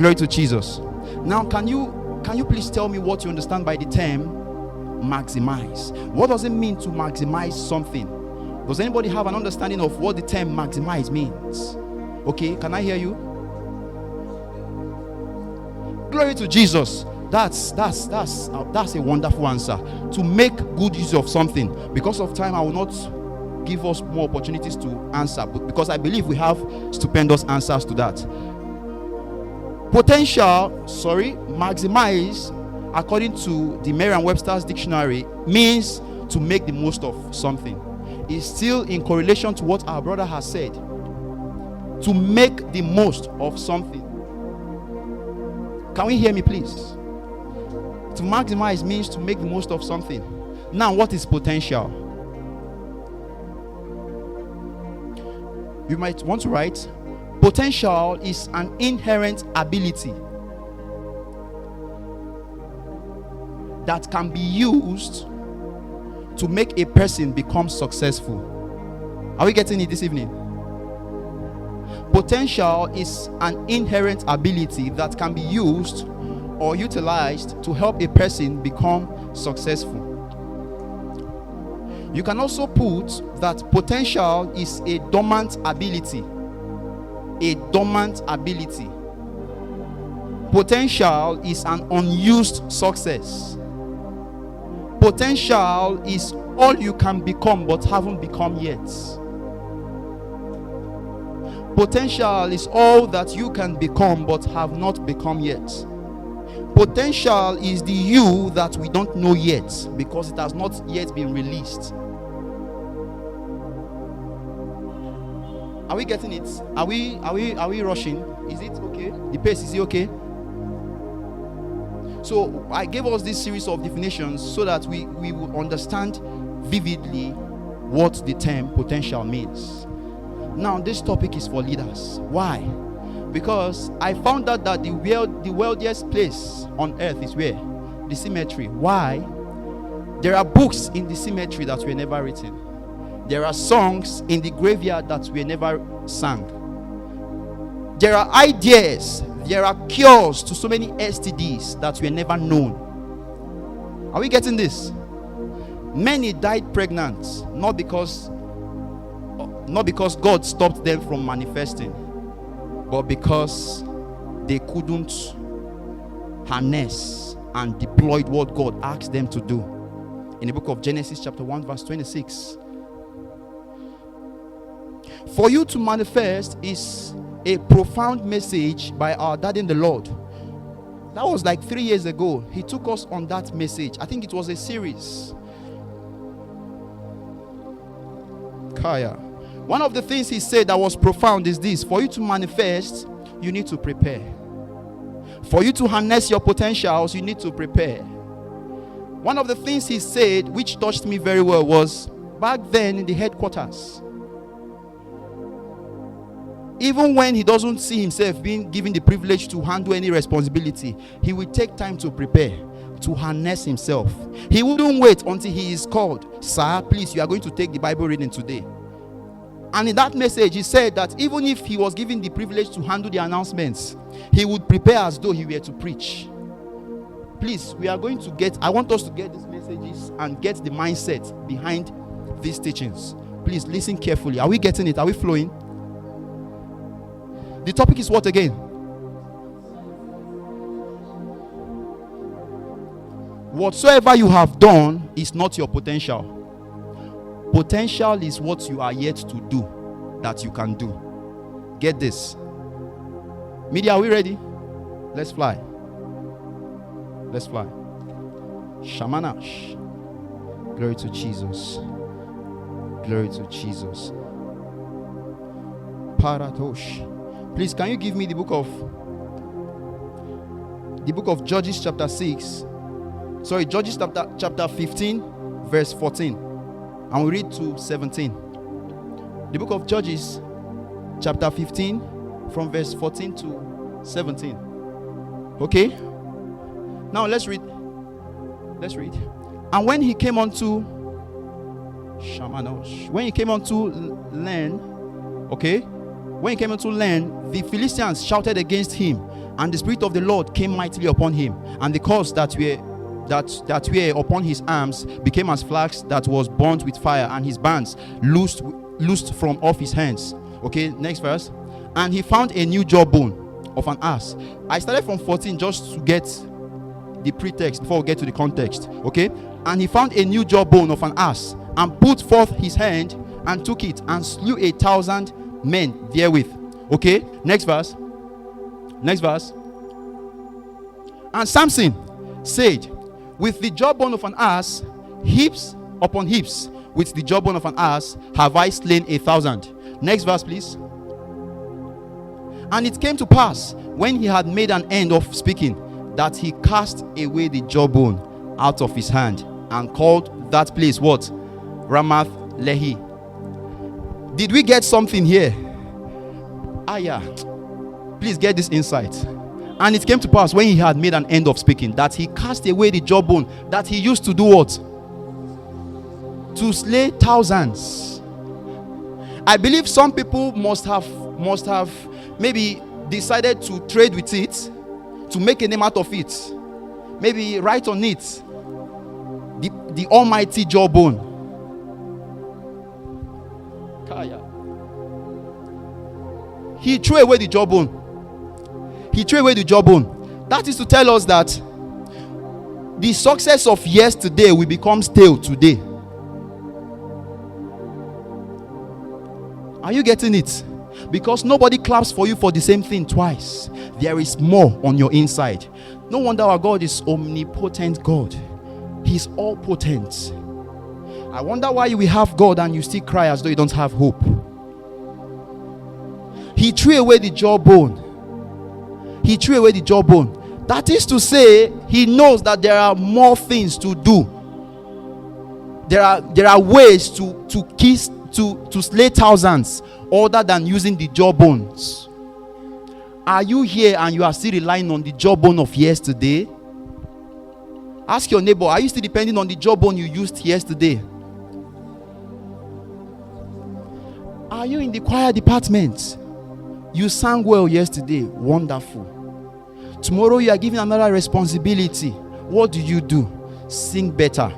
Glory to Jesus. Now, can you please tell me what you understand by the term maximize? What does it mean to maximize something? Does anybody have an understanding of what the term maximize means? Okay, can I hear you? Glory to Jesus. That's a wonderful answer. To make good use of something. Because of time, I will not give us more opportunities to answer, because I believe we have stupendous answers to that. Maximize, according to the Merriam-Webster's dictionary, means to make the most of something. It's still in correlation to what our brother has said. To make the most of something. Can we hear me, please? To maximize means to make the most of something. Now, what is potential? You might want to write, potential is an inherent ability that can be used to make a person become successful. Are we getting it this evening? Potential is an inherent ability that can be used or utilized to help a person become successful. You can also put that potential is a dormant ability. A dormant ability. Potential is an unused success. Potential is all you can become but haven't become yet. Potential is all that you can become but have not become yet. Potential is the you that we don't know yet because it has not yet been released. Are we getting it? Are we rushing? Is it okay? The pace, is it okay? So I gave us this series of definitions so that we will understand vividly what the term potential means. Now, this topic is for leaders. Why? Because I found out that the wealthiest place on earth is where? The cemetery. Why? There are books in the cemetery that were never written. There are songs in the graveyard that were never sung. There are ideas, there are cures to so many STDs that were never known. Are we getting this? Many died pregnant, not because God stopped them from manifesting, but because they couldn't harness and deploy what God asked them to do. In the book of Genesis chapter 1 verse 26. For you to manifest is a profound message by our daddy in the Lord. That was like 3 years ago. He took us on that message. I think it was a series. Kaya. One of the things he said that was profound is this: for you to manifest, you need to prepare. For you to harness your potentials, you need to prepare. One of the things he said, which touched me very well, was back then in the headquarters, even when he doesn't see himself being given the privilege to handle any responsibility, he will take time to prepare, to harness himself. He wouldn't wait until he is called. Sir, please, you are going to take the Bible reading today. And in that message, he said that even if he was given the privilege to handle the announcements, he would prepare as though he were to preach. Please, I want us to get these messages and get the mindset behind these teachings. Please listen carefully. Are we getting it? Are we flowing? The topic is what again? Whatsoever you have done is not your potential. Potential is what you are yet to do that you can do. Get this. Media, are we ready? Let's fly. Let's fly. Shamanash. Glory to Jesus. Glory to Jesus. Paratosh. Please, can you give me the book of Judges chapter 6? Sorry, Judges chapter 15, verse 14. And we read to 17. The book of Judges chapter 15, from verse 14 to 17. Okay? Now let's read. And when he came unto Shamanosh, when he came unto land, okay? When he came into land, the Philistines shouted against him And the Spirit of the Lord came mightily upon him, and the cords that were upon his arms became as flax that was burnt with fire, and his bands loosed from off his hands. Okay, next verse. And he found a new jawbone of an ass. I started from 14 just to get the pretext before we get to the context. Okay, and he found a new jawbone of an ass, and put forth his hand and took it, and slew 1,000 men therewith. Okay, next verse. And Samson said, with the jawbone of an ass, heaps upon heaps, with the jawbone of an ass have I slain 1,000. Next verse, please. And it came to pass, when he had made an end of speaking, that he cast away the jawbone out of his hand, and called that place what? Ramath Lehi. Did we get something here? Yeah. Please get this insight. And it came to pass, when he had made an end of speaking, that he cast away the jawbone that he used to do what? To slay thousands. I believe some people must have maybe decided to trade with it, to make a name out of it. Maybe write on it the almighty jawbone. Kaya. He threw away the jawbone. That is to tell us that the success of yesterday will become stale today. Are you getting it? Because nobody claps for you for the same thing twice. There is more on your inside. No wonder our God is omnipotent God. He's all potent. I wonder why you have God and you still cry as though you don't have hope. He threw away the jawbone. That is to say, he knows that there are more things to do. There are ways to slay thousands other than using the jawbones. Are you here and you are still relying on the jawbone of yesterday? Ask your neighbor, are you still depending on the jawbone you used yesterday? Are you in the choir department? You sang well yesterday. Wonderful. Tomorrow you are given another responsibility. What do? Sing better.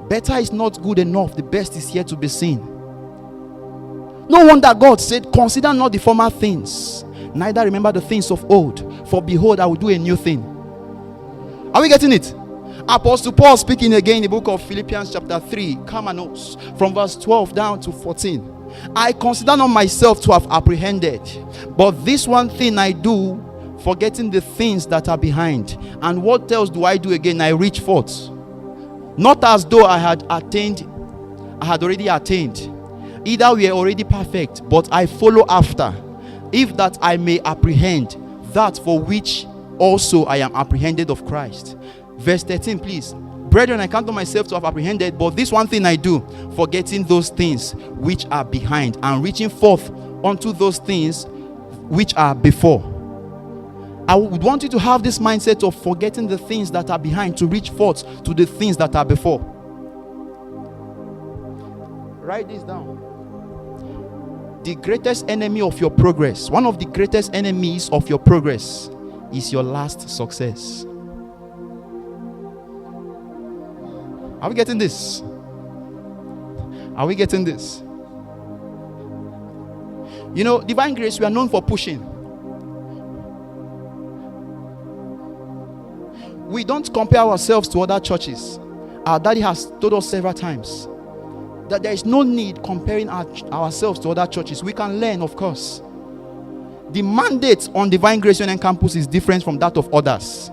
Better is not good enough. The best is yet to be seen. No wonder God said, consider not the former things, neither remember the things of old. For behold, I will do a new thing. Are we getting it? Apostle Paul speaking again in the book of Philippians chapter 3, Kamanos, from verse 12 down to 14. I consider not myself to have apprehended, but this one thing I do, forgetting the things that are behind. And what else do I do again? I reach forth. Not as though I had already attained. Either we are already perfect, but I follow after, if that I may apprehend that for which also I am apprehended of Christ. Verse 13, please. Brethren, I count on myself to have apprehended, but this one thing I do, forgetting those things which are behind, and reaching forth unto those things which are before. I would want you to have this mindset of forgetting the things that are behind, to reach forth to the things that are before. Write this down. The greatest enemy of your progress, one of the greatest enemies of your progress, is your last success. Are we getting this? Are we getting this? You know, Divine Grace, we are known for pushing. We don't compare ourselves to other churches. Our daddy has told us several times that there is no need comparing ourselves to other churches. We can learn, of course. The mandate on Divine Grace Union Campus is different from that of others.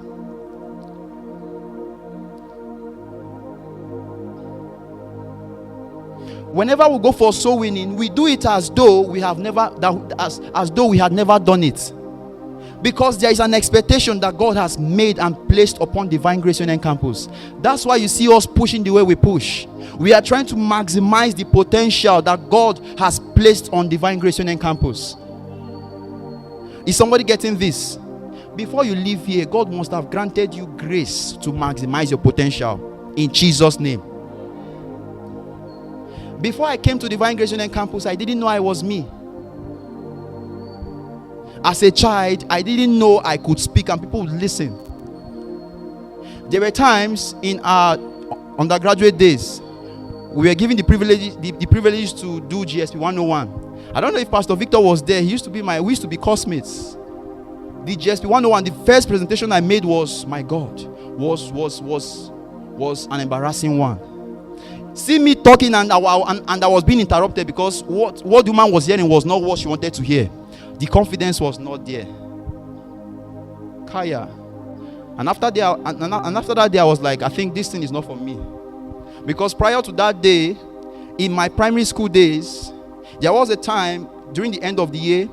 Whenever we go for soul winning, we do it as though we have never, as though we had never done it, because there is an expectation that God has made and placed upon Divine Grace Union Campus. That's why you see us pushing the way we push. We are trying to maximize the potential that God has placed on Divine Grace Union Campus. Is somebody getting this? Before you leave here, God must have granted you grace to maximize your potential in Jesus' name. Before I came to Divine Grace Union Campus, I didn't know I was me. As a child, I didn't know I could speak and people would listen. There were times in our undergraduate days, we were given the privilege to do GSP 101. I don't know if Pastor Victor was there. We used to be classmates. The GSP 101, the first presentation I made was, my God, was an embarrassing one. See me talking and I was being interrupted because what the woman was hearing was not what she wanted to hear. The confidence was not there. Kaya. And after that day, I was like, I think this thing is not for me. Because prior to that day, in my primary school days, there was a time during the end of the year,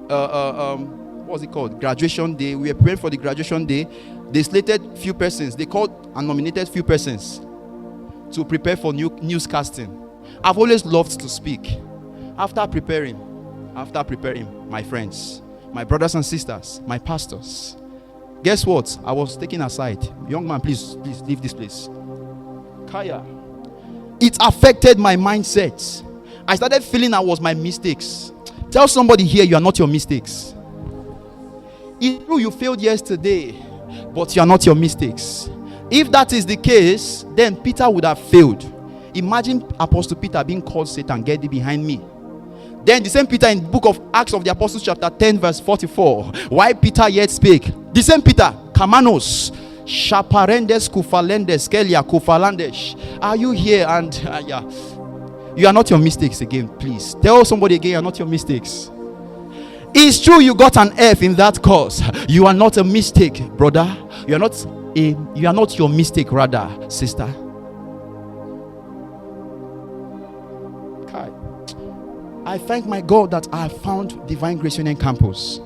what was it called? Graduation day. We were preparing for the graduation day. They slated few persons. They called and nominated few persons to prepare for newscasting. I've always loved to speak. After preparing, my friends, my brothers and sisters, my pastors, guess what? I was taken aside. Young man, please leave this place. Kaya. It affected my mindset. I started feeling I was my mistakes. Tell somebody here, you are not your mistakes. It's true you failed yesterday, but you are not your mistakes. If that is the case, then Peter would have failed. Imagine Apostle Peter being called Satan, get thee behind me. Then the same Peter in the book of Acts of the Apostles chapter 10 verse 44. Why Peter yet spake? The same Peter, Kamanos, Shaparendes, Kufalendes, Kelia, Kufalandes. Are you here? And you are not your mistakes again, please. Tell somebody again, you are not your mistakes. It's true you got an F in that course. You are not a mistake, brother. You are not your mistake, rather, sister. I thank my God that I have found Divine Grace Union Campus.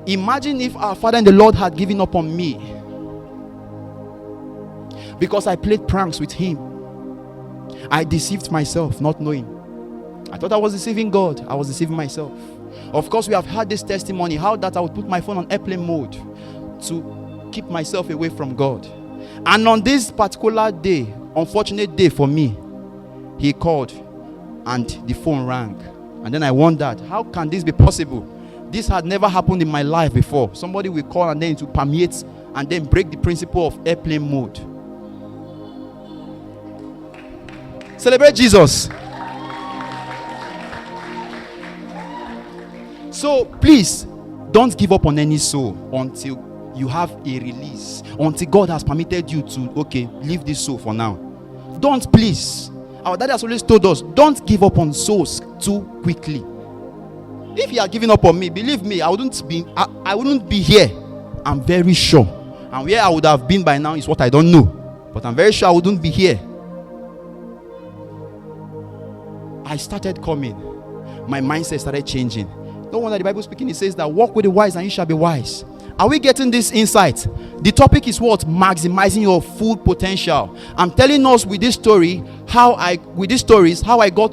Imagine if our Father in the Lord had given up on me because I played pranks with him. I deceived myself, not knowing. I thought I was deceiving God. I was deceiving myself. Of course, we have had this testimony, how that I would put my phone on airplane mode to keep myself away from God. And on this particular day, unfortunate day for me, he called and the phone rang. And then I wondered, how can this be possible? This had never happened in my life before. Somebody will call and then to permeate and then break the principle of airplane mode. Celebrate Jesus. So please, don't give up on any soul until you have a release. Until God has permitted you to, leave this soul for now. Don't, please. Our daddy has always told us, don't give up on souls too quickly. If you are giving up on me, believe me, I wouldn't be here. I'm very sure. And where I would have been by now is what I don't know. But I'm very sure I wouldn't be here. I started coming. My mindset started changing. No wonder the Bible speaking, it says that walk with the wise and you shall be wise. Are we getting this insight? The topic is what? Maximizing your full potential. I'm telling us with this story, how I got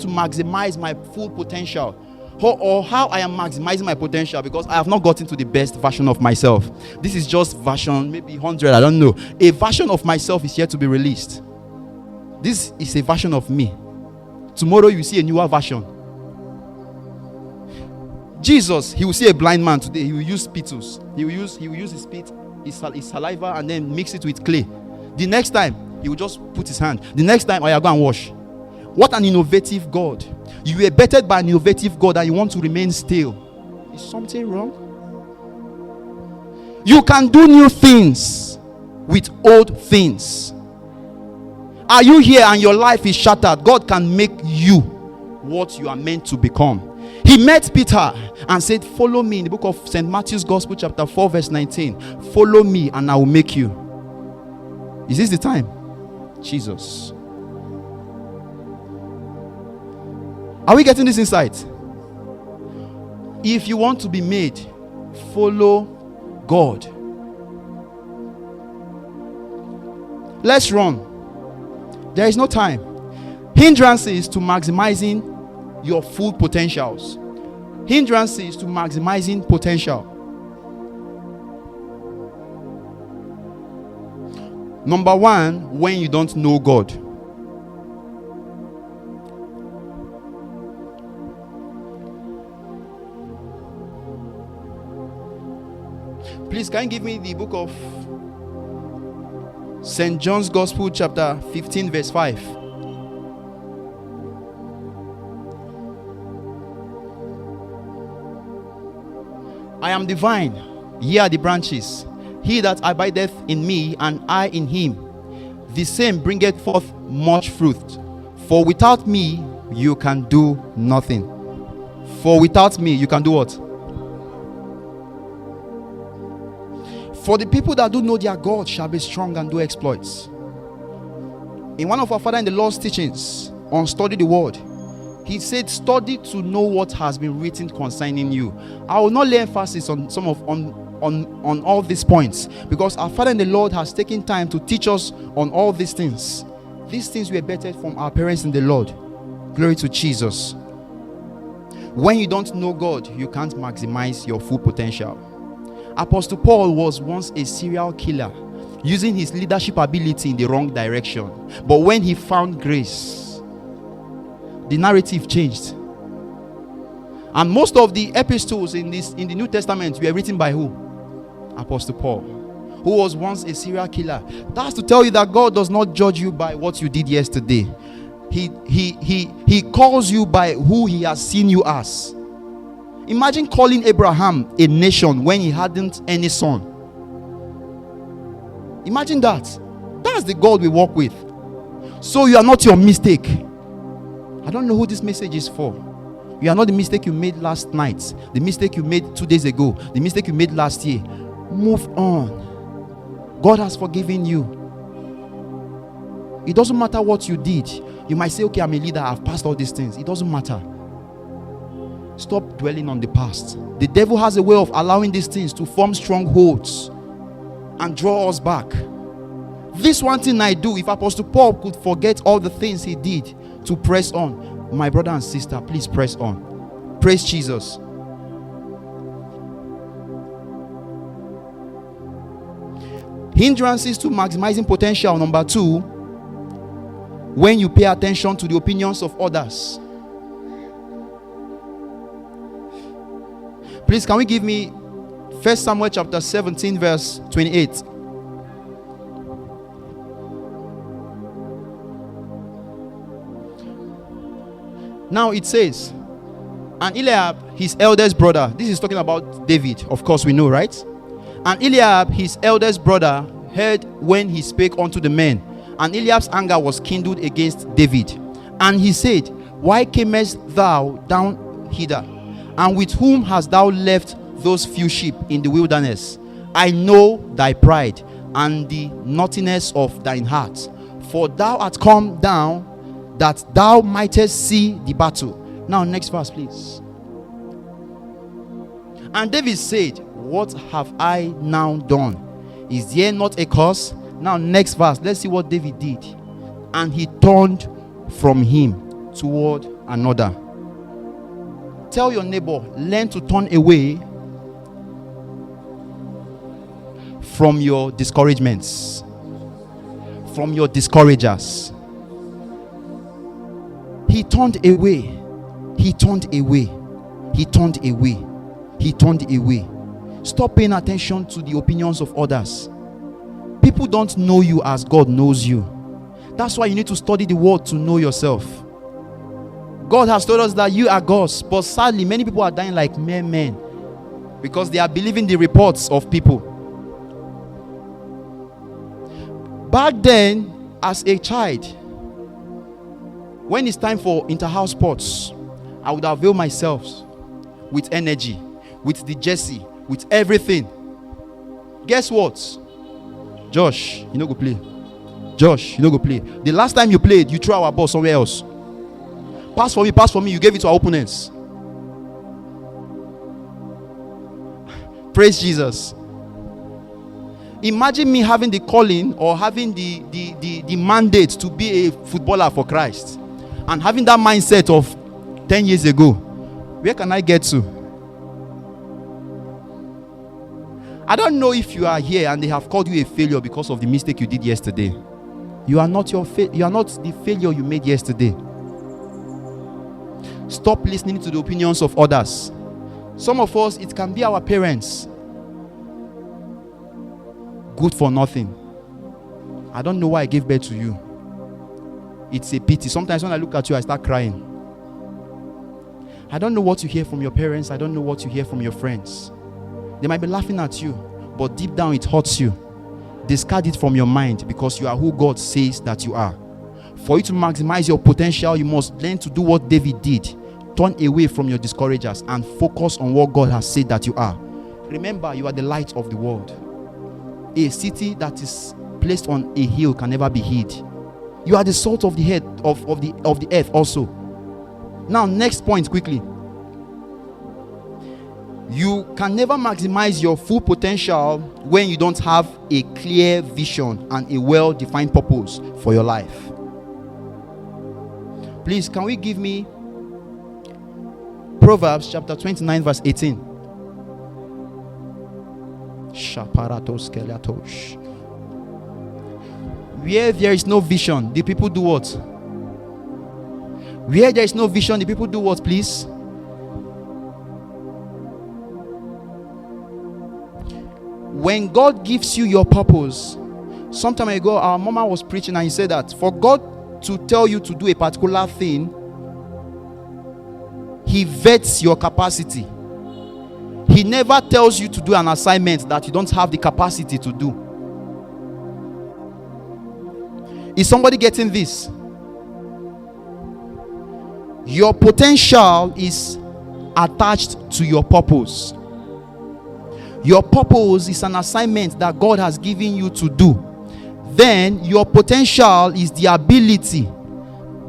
to maximize my full potential. Or how I am maximizing my potential, because I have not gotten to the best version of myself. This is just version, maybe 100, I don't know. A version of myself is yet to be released. This is a version of me. Tomorrow you see a newer version. Jesus, he will see a blind man today. He will use spittle. He will use his spit, his saliva, and then mix it with clay. The next time, he will just put his hand. The next time, go and wash. What an innovative God. You were bettered by an innovative God and you want to remain still. Is something wrong? You can do new things with old things. Are you here and your life is shattered? God can make you what you are meant to become. He met Peter and said, follow me, in the book of St. Matthew's Gospel chapter 4 verse 19. Follow me and I will make you. Is this the time? Jesus. Are we getting this insight? If you want to be made, follow God. Let's run. There is no time. Hindrances to maximizing your full potentials. Hindrances to maximizing potential. Number one, when you don't know God. Please, can you give me the book of St. John's Gospel, chapter 15, verse 5? I am the vine, ye are the branches. He that abideth in me, and I in him, the same bringeth forth much fruit. For without me, you can do nothing. For without me, you can do what? For the people that do know their God shall be strong and do exploits. In one of our Father in the Lord's teachings on study the word, he said, study to know what has been written concerning you. I will not lay emphasis on all these points, because our Father in the Lord has taken time to teach us on all these things. These things were better from our parents in the Lord. Glory to Jesus. When you don't know God, you can't maximize your full potential. Apostle Paul was once a serial killer, using his leadership ability in the wrong direction. But when he found grace, the narrative changed. And most of the epistles in the New Testament were written by who? Apostle Paul, who was once a serial killer. That's to tell you that God does not judge you by what you did yesterday. He calls you by who he has seen you as. Imagine calling Abraham a nation when he hadn't any son. Imagine that. That's the God we work with. So you are not your mistake. I don't know who this message is for. You are not the mistake you made last night, the mistake you made 2 days ago, the mistake you made last year. Move on. God has forgiven you. It doesn't matter what you did. You might say, okay, I'm a leader, I've passed all these things. It doesn't matter. Stop dwelling on the past. The devil has a way of allowing these things to form strongholds and draw us back. This one thing I do, if Apostle Paul could forget all the things he did to press on, my brother and sister, please press on. Praise Jesus. Hindrances to maximizing potential. Number 2, when you pay attention to the opinions of others. Please, can we give me 1 Samuel chapter 17 verse 28? Now it says, and Eliab, his eldest brother, this is talking about David, of course we know, right? And Eliab, his eldest brother, heard when he spake unto the men, and Eliab's anger was kindled against David. And he said, why camest thou down hither? And with whom hast thou left those few sheep in the wilderness? I know thy pride and the naughtiness of thine heart. For thou art come down that thou mightest see the battle. Now, next verse, please. And David said, what have I now done? Is there not a cause? Now, next verse, let's see what David did. And he turned from him toward another. Tell your neighbor, learn to turn away from your discouragements, from your discouragers. He turned away. He turned away. He turned away. He turned away. Stop paying attention to the opinions of others. People don't know you as God knows you. That's why you need to study the word to know yourself. God has told us that you are God's, but sadly, many people are dying like mere men because they are believing the reports of people. Back then, as a child, when it's time for inter-house sports, I would avail myself with energy, with the jersey, with everything. Guess what? Josh, you no go play. Josh, you no go play. The last time you played, you threw our ball somewhere else. Pass for me, you gave it to our opponents. Praise Jesus. Imagine me having the calling or having the mandate to be a footballer for Christ, and having that mindset of 10 years ago. Where can I get to? I don't know if you are here and they have called you a failure because of the mistake you did yesterday. You are not you are not the failure you made yesterday. Stop listening to the opinions of others. Some of us, it can be our parents. good for nothing. I don't know why I gave birth to you. It's a pity. Sometimes when I look at you, I start crying. I don't know what you hear from your parents. I don't know what you hear from your friends. They might be laughing at you, but deep down it hurts you. Discard it from your mind, because you are who God says that you are. For you to maximize your potential, you must learn to do what David did. Turn away from your discouragers and focus on what God has said that you are. Remember, you are the light of the world. A city that is placed on a hill can never be hid. You are the salt of the head of the earth also. Now, next point quickly. You can never maximize your full potential when you don't have a clear vision and a well-defined purpose for your life. Please, can we give me Proverbs chapter 29 verse 18? Where there is no vision, the people do what? Where there is no vision, the people do what, please? When God gives you your purpose, some time ago, our mama was preaching and he said that for God to tell you to do a particular thing, he vets your capacity. He never tells you to do an assignment that you don't have the capacity to do. Is somebody getting this? Your potential is attached to your purpose. Your purpose is an assignment that God has given you to do. Then your potential is the ability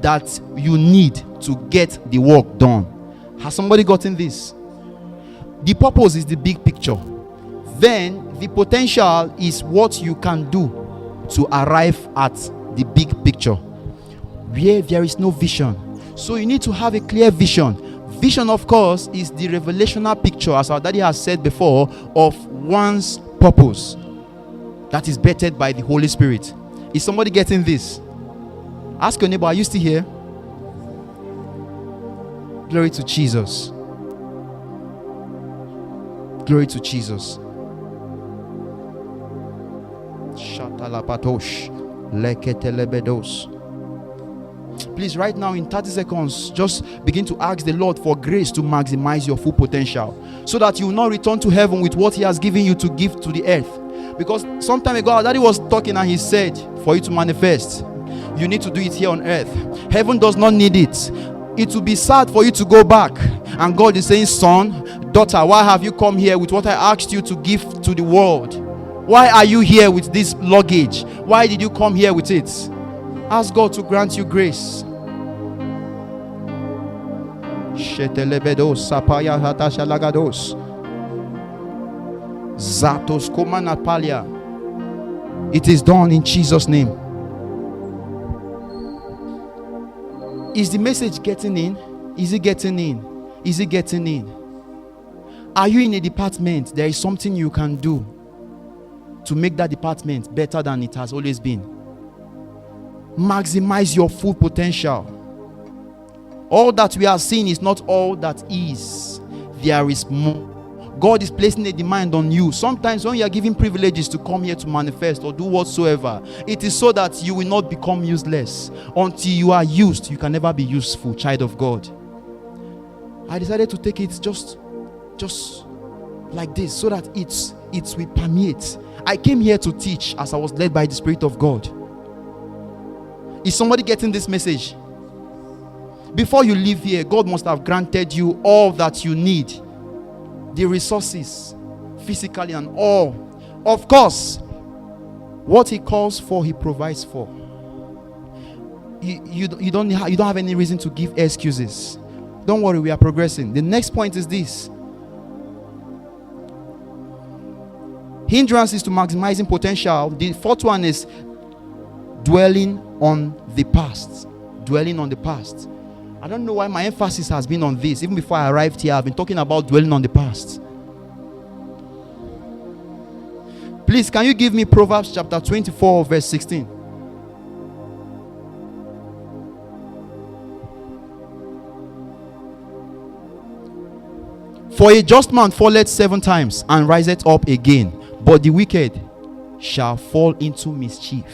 that you need to get the work done. Has somebody gotten this? The purpose is the big picture. Then the potential is what you can do to arrive at the big picture. Where there is no vision. So you need to have a clear vision. Vision, of course, is the revelational picture, as our daddy has said before, of one's purpose that is bettered by the Holy Spirit. Is somebody getting this? Ask your neighbor, are you still here? Glory to Jesus. Glory to Jesus. Shatalapatosh leketelebedos. Please, right now in 30 seconds, just begin to ask the Lord for grace to maximize your full potential, so that you will not return to heaven with what he has given you to give to the earth. Because some time ago, our daddy was talking and he said, for you to manifest, you need to do it here on earth. Heaven does not need it. It will be sad for you to go back. And God is saying, son, daughter, why have you come here with what I asked you to give to the world? Why are you here with this luggage? Why did you come here with it? Ask God to grant you grace. Shetelebedos sapaya hatashalagados. Zatos komanapalia. It is done in Jesus' name. Is the message getting in? Is it getting in? Is it getting in? Are you in a department? There is something you can do to make that department better than it has always been. Maximize your full potential. All that we are seeing is not all that is. There is more. God is placing a demand on you. Sometimes when you are given privileges to come here to manifest or do whatsoever, it is so that you will not become useless. Until you are used, you can never be useful, child of God. I decided to take it just like this, so that it will permeate. I came here to teach as I was led by the Spirit of God. Is somebody getting this message? Before you leave here, God must have granted you all that you need. The resources, physically and all. Of course, what he calls for, he provides for. You don't have any reason to give excuses. Don't worry, we are progressing. The next point is this. Hindrances to maximizing potential. The fourth one is dwelling on the past. Dwelling on the past. I don't know why my emphasis has been on this. Even before I arrived here, I've been talking about dwelling on the past. Please, can you give me Proverbs chapter 24, verse 16? For a just man falleth 7 times and riseth up again, but the wicked shall fall into mischief.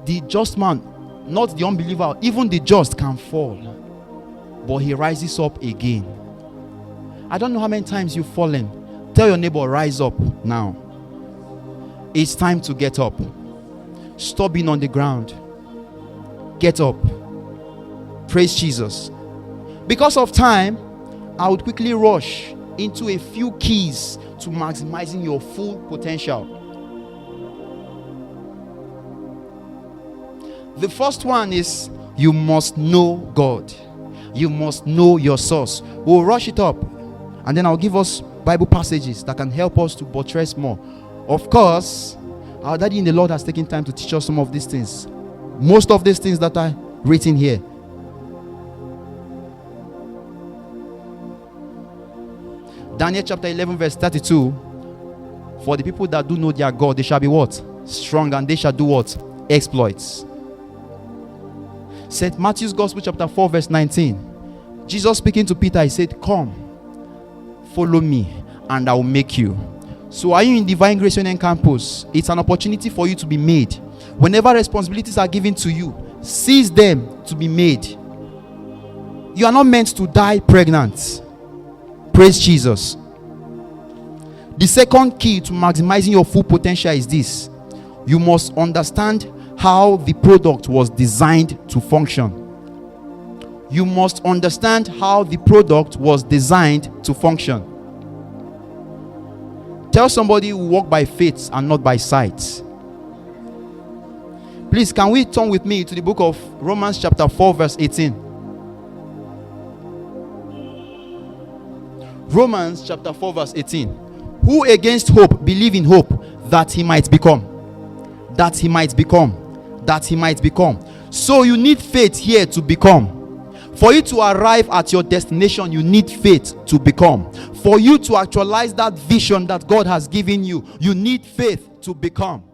The just man, not the unbeliever, even the just can fall, but he rises up again. I don't know how many times you've fallen. Tell your neighbor, rise up now. It's time to get up. Stop being on the ground. Get up. Praise Jesus. Because of time, I would quickly rush into a few keys to maximizing your full potential. The first one is you must know God. You must know your source. We'll rush it up, and then I'll give us Bible passages that can help us to buttress more. Of course, our daddy in the Lord has taken time to teach us some of these things. Most of these things that are written here. Daniel chapter 11 verse 32. For the people that do know their God, they shall be what? Strong, and they shall do what? Exploits. St. Matthew's Gospel chapter 4 verse 19. Jesus speaking to Peter, he said, come, follow me, and I will make you. So are you in Divine Grace Union Campus? It's an opportunity for you to be made. Whenever responsibilities are given to you, seize them to be made. You are not meant to die pregnant. Praise Jesus. The second key to maximizing your full potential is this. You must understand how the product was designed to function. You must understand how the product was designed to function. Tell somebody you walk by faith and not by sight. Please, can we turn with me to the book of Romans chapter 4 verse 18. Romans chapter 4 verse 18. Who against hope believe in hope that he might become. That he might become. That he might become. So you need faith here to become. For you to arrive at your destination, you need faith to become. For you to actualize that vision that God has given you, you need faith to become.